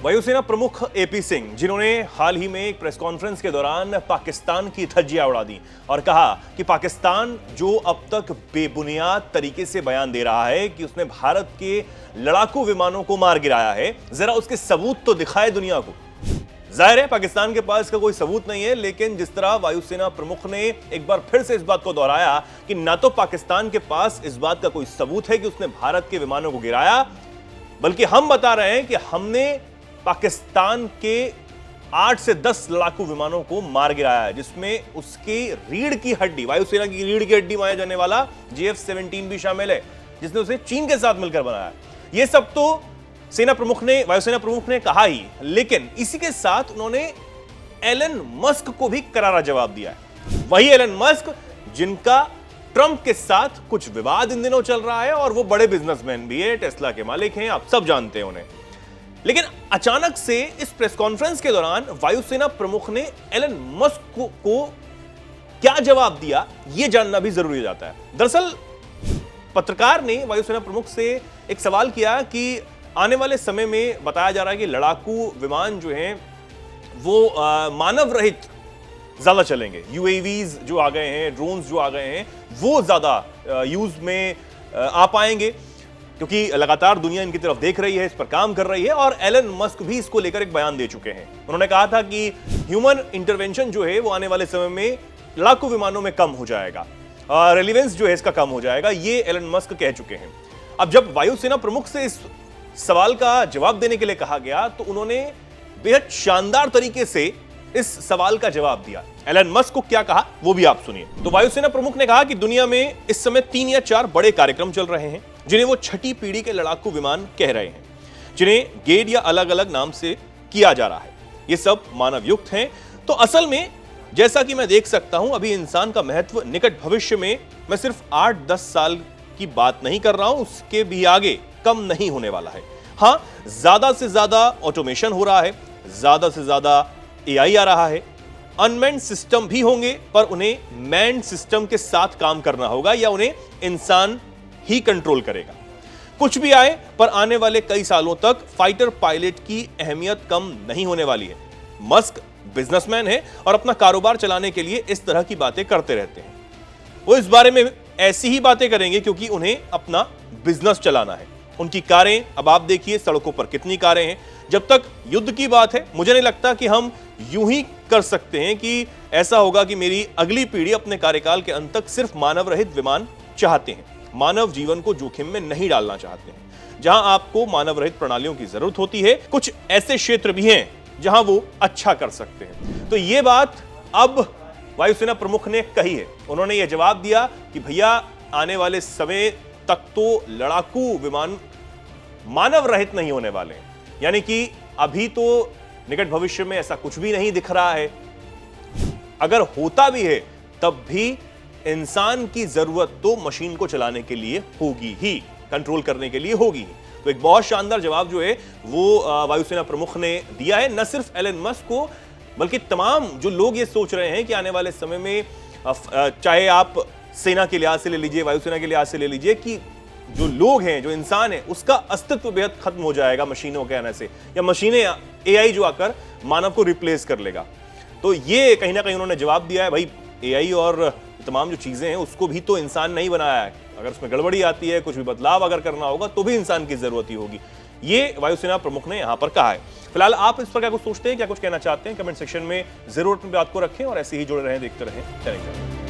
वायुसेना प्रमुख एपी सिंह, जिन्होंने हाल ही में एक प्रेस कॉन्फ्रेंस के दौरान पाकिस्तान की धज्जियां उड़ा दी और कहा कि पाकिस्तान जो अब तक बेबुनियाद तरीके से बयान दे रहा है कि उसने भारत के लड़ाकू विमानों को मार गिराया है, जरा उसके सबूत तो दिखाए दुनिया को। जाहिर है पाकिस्तान के पास इसका कोई सबूत नहीं है, लेकिन जिस तरह वायुसेना प्रमुख ने एक बार फिर से इस बात को दोहराया कि ना तो पाकिस्तान के पास इस बात का कोई सबूत है कि उसने भारत के विमानों को गिराया, बल्कि हम बता रहे हैं कि हमने पाकिस्तान के 8 से 10 लड़ाकू विमानों को मार गिराया है, जिसमें उसके रीढ़ की हड्डी, वायुसेना की रीढ़ की हड्डी माना जाने वाला JF-17 भी शामिल है, जिसने उसे चीन के साथ मिलकर बनाया। यह सब तो वायुसेना प्रमुख ने कहा ही, लेकिन इसी के साथ उन्होंने एलन मस्क को भी करारा जवाब दिया है। वही एलन मस्क जिनका ट्रंप के साथ कुछ विवाद इन दिनों चल रहा है, और वो बड़े बिजनेसमैन भी है, टेस्ला के मालिक हैं, आप सब जानते हैं उन्हें। लेकिन अचानक से इस प्रेस कॉन्फ्रेंस के दौरान वायुसेना प्रमुख ने एलन मस्क को क्या जवाब दिया, यह जानना भी जरूरी हो जाता है। दरअसल पत्रकार ने वायुसेना प्रमुख से एक सवाल किया कि आने वाले समय में बताया जा रहा है कि लड़ाकू विमान जो हैं वो मानव रहित ज्यादा चलेंगे, UAVs जो आ गए हैं, ड्रोन्स जो आ गए हैं, वो ज्यादा यूज में आ पाएंगे, क्योंकि लगातार दुनिया इनकी तरफ देख रही है, इस पर काम कर रही है। और एलन मस्क भी इसको लेकर एक बयान दे चुके हैं। उन्होंने कहा था कि ह्यूमन इंटरवेंशन जो है वो आने वाले समय में लड़ाकू विमानों में कम हो जाएगा, रेलेवेंस जो है इसका कम हो जाएगा, ये एलन मस्क कह चुके हैं। अब जब वायुसेना प्रमुख से इस सवाल का जवाब देने के लिए कहा गया, तो उन्होंने बेहद शानदार तरीके से इस सवाल का जवाब दिया। एलन मस्क को क्या कहा वो भी आप सुनिए। तो वायुसेना प्रमुख ने कहा कि दुनिया में इस समय 3 या 4 बड़े कार्यक्रम चल रहे हैं, जिन्हें वो छठी पीढ़ी के लड़ाकू विमान कह रहे हैं, जिन्हें गेड या अलग अलग नाम से किया जा रहा है। ये सब मानव युक्त हैं। तो असल में जैसा कि मैं देख सकता हूं, अभी इंसान का महत्व निकट भविष्य में, मैं सिर्फ 8-10 साल की बात नहीं कर रहा हूं, उसके भी आगे कम नहीं होने वाला है। हां, ज्यादा से ज्यादा ऑटोमेशन हो रहा है, ज्यादा से ज्यादा AI आ रहा है, अनमैन्ड सिस्टम भी होंगे, पर उन्हें मैन्ड सिस्टम के साथ काम करना होगा, या उन्हें इंसान ही कंट्रोल करेगा। कुछ भी आए, पर आने वाले कई सालों तक फाइटर पायलट की अहमियत कम नहीं होने वाली है। मस्क बिजनेसमैन है और अपना कारोबार चलाने के लिए इस तरह की बातें करते रहते हैं। वो इस बारे में ऐसी ही बातें करेंगे क्योंकि उन्हें अपना बिजनेस चलाना है। उनकी कारें, अब आप देखिए सड़कों पर कितनी कारें हैं। जब तक युद्ध की बात है, मुझे नहीं लगता कि हम यूं ही कर सकते हैं कि ऐसा होगा कि मेरी अगली पीढ़ी अपने कार्यकाल के अंत तक सिर्फ मानव रहित विमान चाहते हैं, मानव जीवन को जोखिम में नहीं डालना चाहते हैं। जहां आपको मानव रहित प्रणालियों की जरूरत होती है, कुछ ऐसे क्षेत्र भी हैं जहां वो अच्छा कर सकते हैं। तो ये बात अब वायुसेना प्रमुख ने कही है। उन्होंने ये जवाब दिया कि भैया आने वाले समय तक तो लड़ाकू विमान मानव रहित नहीं होने वाले हैं, यानी कि अभी तो निकट भविष्य में ऐसा कुछ भी नहीं दिख रहा है। अगर होता भी है, तब भी इंसान की जरूरत तो मशीन को चलाने के लिए होगी ही, कंट्रोल करने के लिए होगी ही। तो एक बहुत शानदार जवाब जो है वो वायुसेना प्रमुख ने दिया है, न सिर्फ एलन मस्क को, बल्कि तमाम जो लोग ये सोच रहे हैं कि आने वाले समय में, चाहे आप सेना के लिहाज से ले लीजिए, वायुसेना के लिहाज से ले लीजिए, कि जो लोग हैं, जो इंसान है, उसका अस्तित्व बेहद खत्म हो जाएगा मशीनों के आने से, या मशीनें, AI जो आकर मानव को रिप्लेस कर लेगा। तो ये कहीं ना कहीं उन्होंने जवाब दिया है। भाई AI और तमाम जो चीजें हैं उसको भी तो इंसान नहीं बनाया है, अगर उसमें गड़बड़ी आती है, कुछ भी बदलाव अगर करना होगा तो भी इंसान की जरूरत ही होगी। ये वायुसेना प्रमुख ने यहां पर कहा है। फिलहाल आप इस पर क्या कुछ सोचते हैं, क्या कुछ कहना चाहते हैं, कमेंट सेक्शन में जरूर अपनी बात को रखें, और ऐसे ही जुड़े रहें, देखते रहें दैनिक जागरण।